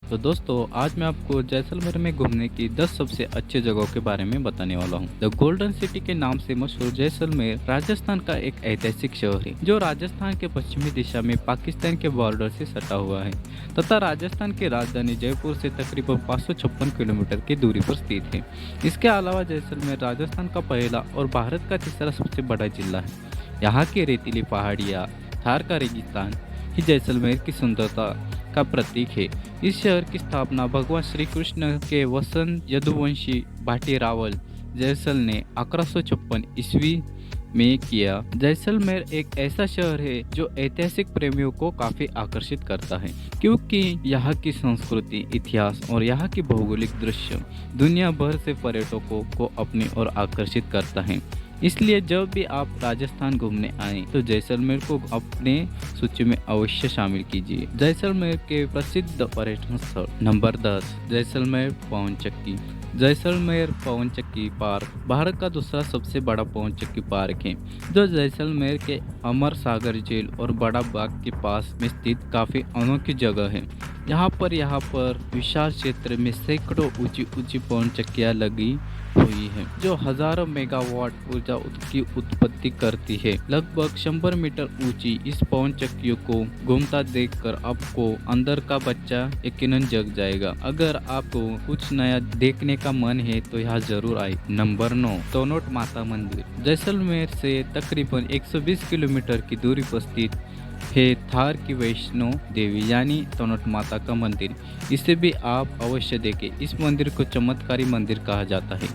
तो दोस्तों आज मैं आपको जैसलमेर में घूमने की 10 सबसे अच्छी जगहों के बारे में बताने वाला हूँ। द गोल्डन सिटी के नाम से मशहूर जैसलमेर राजस्थान का एक ऐतिहासिक शहर है जो राजस्थान के पश्चिमी दिशा में पाकिस्तान के बॉर्डर से सटा हुआ है तथा राजस्थान की राजधानी जयपुर से तकरीबन 556 किलोमीटर की दूरी पर स्थित है। इसके अलावा जैसलमेर राजस्थान का पहला और भारत का तीसरा सबसे बड़ा जिला है। यहाँ की रेतीली पहाड़ियाँ, थार का रेगिस्तान ही जैसलमेर की सुंदरता का प्रतीक है। इस शहर की स्थापना भगवान श्री कृष्ण के वसंत यदुवंशी भाटी रावल जैसल ने 1156 ईस्वी में किया। जैसलमेर एक ऐसा शहर है जो ऐतिहासिक प्रेमियों को काफी आकर्षित करता है क्योंकि यहाँ की संस्कृति, इतिहास और यहाँ की भौगोलिक दृश्य दुनिया भर से पर्यटकों को अपनी ओर आकर्षित करता है। इसलिए जब भी आप राजस्थान घूमने आए तो जैसलमेर को अपने सूची में अवश्य शामिल कीजिए। जैसलमेर के प्रसिद्ध पर्यटन स्थल नंबर 10 जैसलमेर पवन चक्की। जैसलमेर पवन चक्की पार्क भारत का दूसरा सबसे बड़ा पवन चक्की पार्क है जो जैसलमेर के अमर सागर झील और बड़ा बाग के पास में स्थित काफी अनोखी जगह है। यहाँ पर विशाल क्षेत्र में सैकड़ों ऊंची ऊंची पवन चक्कियाँ लगी हुई है जो हजारों मेगावाट ऊर्जा की उत्पत्ति करती है। लगभग 100 मीटर ऊंची इस पवन चक्कियों को घूमता देखकर आपको अंदर का बच्चा यकीनन जग जाएगा। अगर आपको कुछ नया देखने का मन है तो यहाँ जरूर आए। नंबर 9 तोनोट माता मंदिर। जैसलमेर से तकरीबन 120 किलोमीटर की दूरी पर स्थित है थार की वैष्णो देवी यानी तोनोट माता का मंदिर। इसे भी आप अवश्य देखें। इस मंदिर को चमत्कारी मंदिर कहा जाता है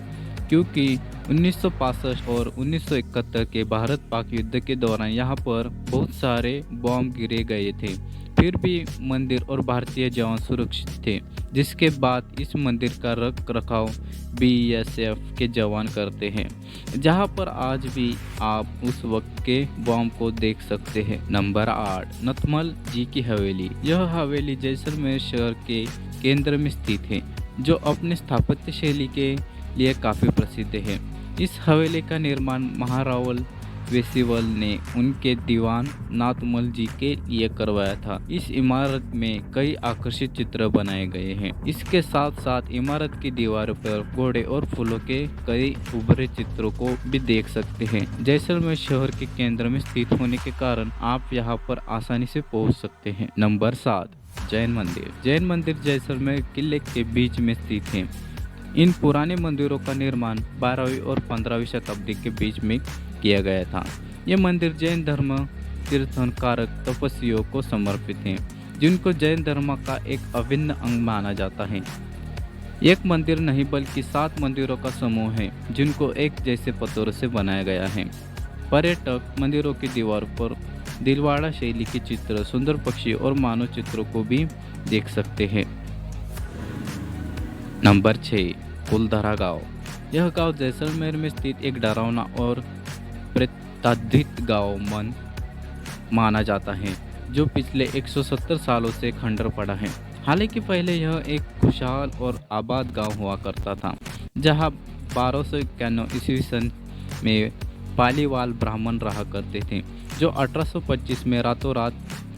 क्योंकि 1965 और 1971 के भारत पाक युद्ध के दौरान यहाँ पर बहुत सारे बॉम्ब गिरे गए थे, फिर भी मंदिर और भारतीय जवान सुरक्षित थे, जिसके बाद इस मंदिर का रख रखाव बीएसएफ के जवान करते हैं, जहां पर आज भी आप उस वक्त के बॉम्ब को देख सकते हैं। नंबर 8 नथमल जी की हवेली। यह हवेली जैसलमेर शहर के केंद्र में स्थित है जो अपने स्थापत्य शैली के लिए काफी प्रसिद्ध है। इस हवेली का निर्माण महारावल वेसिवल ने उनके दीवान नाथमल जी के लिए करवाया था। इस इमारत में कई आकर्षित चित्र बनाए गए हैं। इसके साथ साथ इमारत की दीवारों पर घोड़े और फूलों के कई उभरे चित्रों को भी देख सकते हैं। जैसलमेर शहर के केंद्र में स्थित होने के कारण आप यहां पर आसानी से पहुंच सकते हैं। नंबर 7 जैन मंदिर। जैन मंदिर जैसलमेर किले के बीच में स्थित है। इन पुराने मंदिरों का निर्माण 12वीं और 15वीं शताब्दी के बीच में किया गया था। ये मंदिर जैन धर्म तीर्थंकरक तपस्वियों को समर्पित हैं, जिनको जैन धर्म का एक अभिन्न अंग माना जाता है। एक मंदिर नहीं बल्कि 7 मंदिरों का समूह है जिनको एक जैसे पत्थरों से बनाया गया है। पर्यटक मंदिरों की दीवार पर दिलवाड़ा शैली के चित्र, सुंदर पक्षी और मानव चित्रों को भी देख सकते हैं। नंबर 6 कुलधरा गांव। यह गांव जैसलमेर में स्थित एक डरावना और प्रेतात्वित गांव माना जाता है जो पिछले 170 सालों से खंडर पड़ा है। हालांकि पहले यह एक खुशहाल और आबाद गांव हुआ करता था जहां 1291 ईस्वी सन में पालीवाल ब्राह्मण रहा करते थे जो 1825 में रातों रात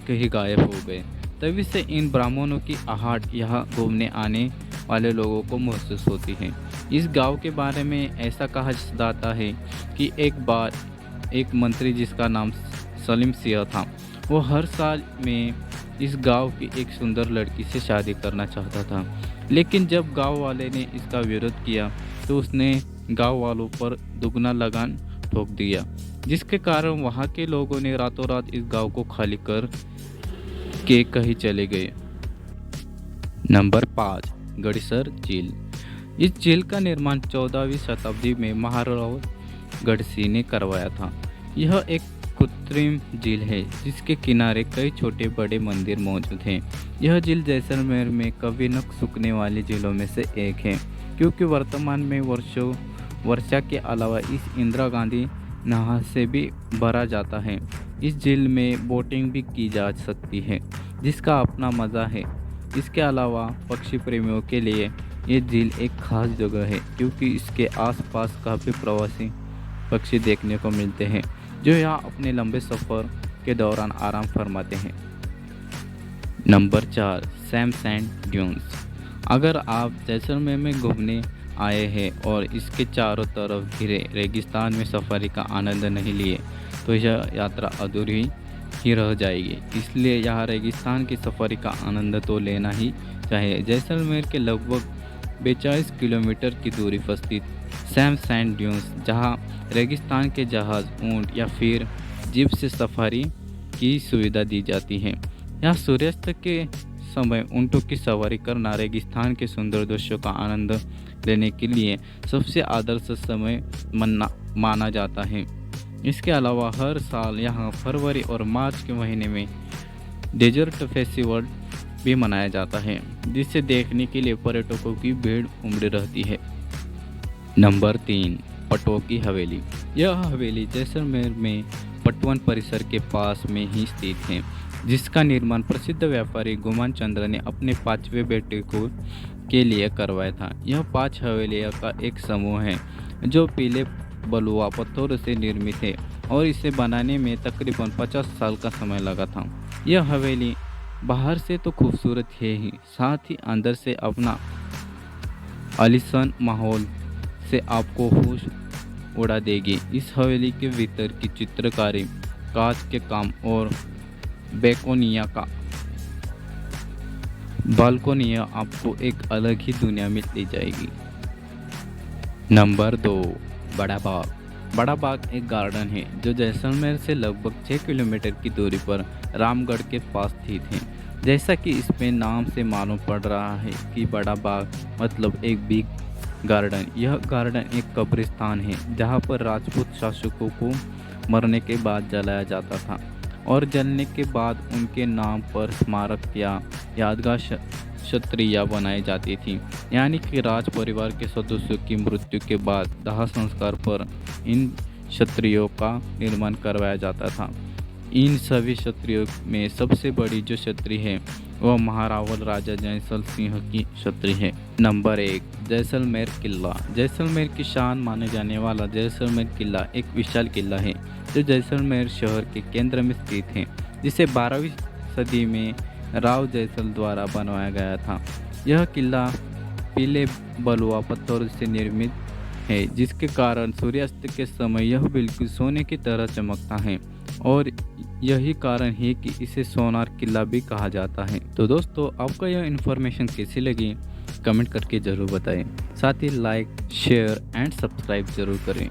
कहीं गायब हो गए। तभी से इन ब्राह्मणों की आहट यहाँ घूमने आने वाले लोगों को महसूस होती है। इस गांव के बारे में ऐसा कहा जाता है कि एक बार एक मंत्री जिसका नाम सलीम सिंह था, वो हर साल में इस गांव की एक सुंदर लड़की से शादी करना चाहता था, लेकिन जब गांव वाले ने इसका विरोध किया तो उसने गांव वालों पर दुगना लगान ठोक दिया, जिसके कारण वहां के लोगों ने रातों रात इस गांव को खाली कर के कहीं चले गए। नंबर 5 गड़ीसर झील। इस झील का निर्माण 14वीं शताब्दी में महाराव गढ़सी ने करवाया था। यह एक कृत्रिम झील है जिसके किनारे कई छोटे बड़े मंदिर मौजूद हैं। यह झील जैसलमेर में कभी न सूखने वाली झीलों में से एक है क्योंकि वर्तमान में वर्षा के अलावा इस इंदिरा गांधी नहर से भी भरा जाता है। इस झील में बोटिंग भी की जा सकती है जिसका अपना मज़ा है। इसके अलावा पक्षी प्रेमियों के लिए ये झील एक खास जगह है क्योंकि इसके आसपास काफ़ी प्रवासी पक्षी देखने को मिलते हैं जो यहाँ अपने लंबे सफ़र के दौरान आराम फरमाते हैं। Number 4, Sam sand dunes. अगर आप जैसलमेर में घूमने आए हैं और इसके चारों तरफ घिरे रेगिस्तान में सफारी का आनंद नहीं लिए तो यह यात्रा अधूरी ही रह जाएगी। इसलिए यहाँ रेगिस्तान की सफारी का आनंद तो लेना ही चाहिए। जैसलमेर के लगभग 42 किलोमीटर की दूरी पर स्थित सैम सैंड ड्यून्स, जहाँ रेगिस्तान के जहाज, ऊंट या फिर जीप से सफारी की सुविधा दी जाती है। यहाँ सूर्यास्त के समय ऊँटों की सवारी करना रेगिस्तान के सुंदर दृश्यों का आनंद लेने के लिए सबसे आदर्श समय माना जाता है। इसके अलावा हर साल यहाँ फरवरी और मार्च के महीने में डेजर्ट फेस्टिवल भी मनाया जाता है, जिसे देखने के लिए पर्यटकों की भीड़ उमड़ी रहती है। नंबर 3, पटवा की हवेली। यह हवेली जैसलमेर में पटवन परिसर के पास में ही स्थित है, जिसका निर्माण प्रसिद्ध व्यापारी गुमान चंद्र ने अपने 5वें बेटे को के लिए करवाया था। यह 5 हवेलियों का एक समूह है जो पीले बलुआ पत्थरों से निर्मित है और इसे बनाने में तकरीबन 50 साल का समय लगा था। यह हवेली बाहर से तो खूबसूरत है ही, साथ ही अंदर से अपना आलीशान माहौल से आपको होश उड़ा देगी। इस हवेली के भीतर की चित्रकारी, कांच के काम और बालकोनियाँ आपको एक अलग ही दुनिया में ले जाएगी। नंबर 2, बड़ा बाग। बड़ा बाग एक गार्डन है जो जैसलमेर से लगभग 6 किलोमीटर की दूरी पर रामगढ़ के पास स्थित है। जैसा कि इसमें नाम से मालूम पड़ रहा है कि बड़ा बाग मतलब एक बिग गार्डन। यह गार्डन एक कब्रिस्तान है जहाँ पर राजपूत शासकों को मरने के बाद जलाया जाता था और जलने के बाद उनके नाम पर स्मारक या यादगार छतरियाँ बनाई जाती थी। यानी कि राज परिवार के सदस्यों की मृत्यु के बाद दाह संस्कार पर इन छतरियों का निर्माण करवाया जाता था। इन सभी छतरियों में सबसे बड़ी जो छतरी है वह महारावल राजा जयसल सिंह की छतरी है। नंबर 1, जैसलमेर किला। जैसलमेर की शान माने जाने वाला जैसलमेर किला एक विशाल किला है जो जैसलमेर शहर के केंद्र में स्थित है, जिसे 12वीं सदी में राव जयसल द्वारा बनवाया गया था। यह किला पीले बलुआ पत्थर से निर्मित है, जिसके कारण सूर्यास्त के समय यह बिल्कुल सोने की तरह चमकता है और यही कारण है कि इसे सोनार किला भी कहा जाता है। तो दोस्तों, आपको यह इन्फॉर्मेशन कैसी लगी कमेंट करके ज़रूर बताएं। साथ ही लाइक, शेयर एंड सब्सक्राइब ज़रूर करें।